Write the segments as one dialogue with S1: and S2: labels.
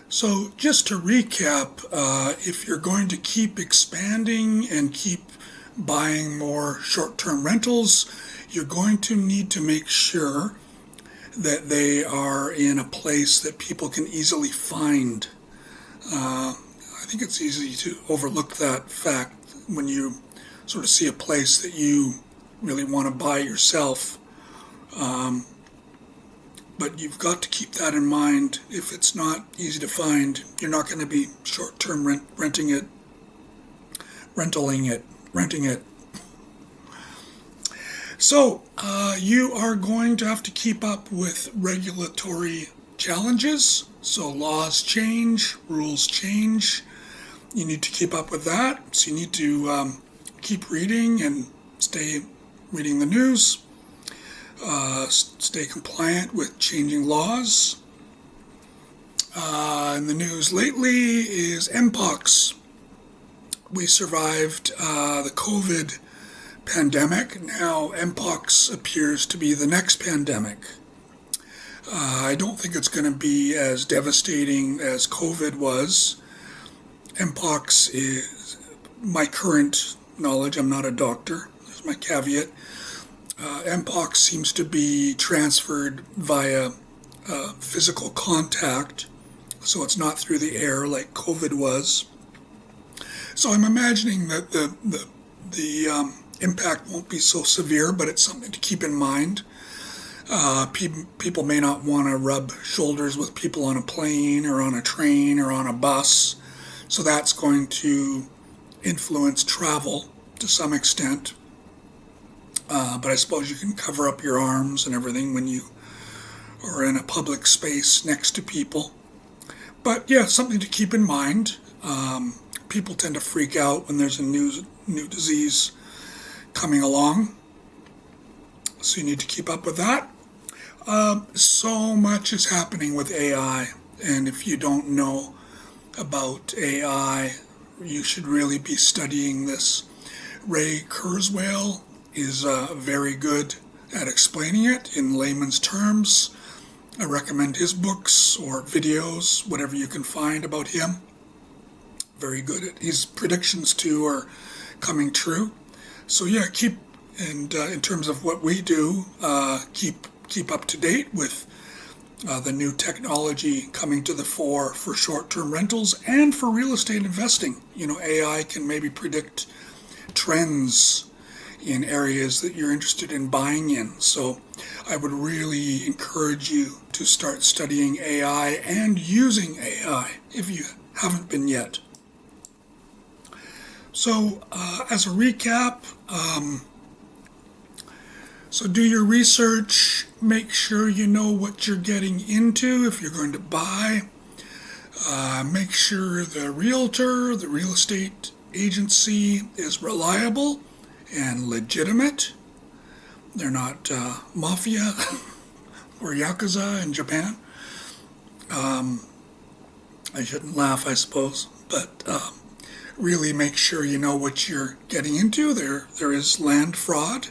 S1: So just to recap, if you're going to keep expanding and keep buying more short-term rentals, you're going to need to make sure that they are in a place that people can easily find. I think it's easy to overlook that fact when you sort of see a place that you really want to buy yourself. But you've got to keep that in mind. If it's not easy to find, you're not going to be short-term renting it. So you are going to have to keep up with regulatory challenges. So laws change, rules change. You need to keep up with that. So you need to keep reading and stay reading the news. Stay compliant with changing laws. In the news lately is Mpox. We survived the COVID pandemic. Now Mpox appears to be the next pandemic. I don't think it's going to be as devastating as COVID was. Mpox is my current knowledge. I'm not a doctor. There's my caveat. Mpox seems to be transferred via physical contact, so it's not through the air like COVID was. So I'm imagining that the impact won't be so severe, but it's something to keep in mind. People may not want to rub shoulders with people on a plane or on a train or on a bus, so that's going to influence travel to some extent. But I suppose you can cover up your arms and everything when you are in a public space next to people. But yeah, something to keep in mind. People tend to freak out when there's a new disease coming along. So you need to keep up with that. So much is happening with AI. And if you don't know about AI, you should really be studying this. Ray Kurzweil is very good at explaining it in layman's terms. I recommend his books or videos, whatever you can find about him. Very good at his predictions too are coming true. So yeah, in terms of what we do, keep up to date with the new technology coming to the fore for short-term rentals and for real estate investing. You know, AI can maybe predict trends in areas that you're interested in buying in. So I would really encourage you to start studying AI and using AI if you haven't been yet. So as a recap, so do your research, make sure you know what you're getting into if you're going to buy. Make sure the realtor, the real estate agency is reliable and legitimate. They're not mafia or yakuza in Japan. I shouldn't laugh, I suppose, but really make sure you know what you're getting into. There is land fraud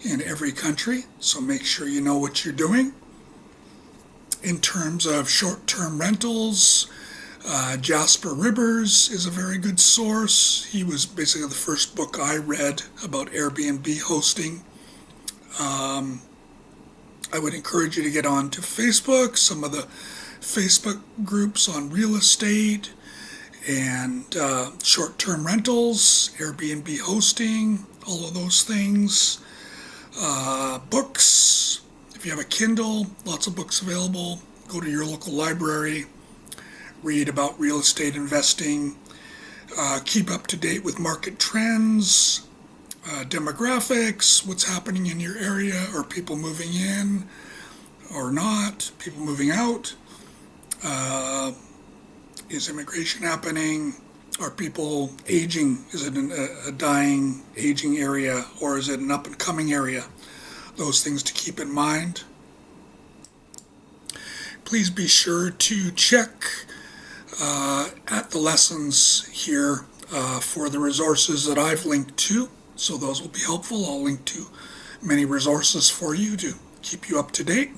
S1: in every country, so make sure you know what you're doing. In terms of short-term rentals, Jasper Rivers is a very good source. He was basically the first book I read about Airbnb hosting. I would encourage you to get on to Facebook, some of the Facebook groups on real estate and short-term rentals, Airbnb hosting, all of those things. Books, if you have a Kindle, lots of books available. Go to your local library. Read about real estate investing, keep up to date with market trends, demographics, what's happening in your area, are people moving in or not, people moving out, is immigration happening, are people aging, is it a dying, aging area, or is it an up-and-coming area? Those things to keep in mind. Please be sure to check at the lessons here for the resources that I've linked to. So those will be helpful. I'll link to many resources for you to keep you up to date.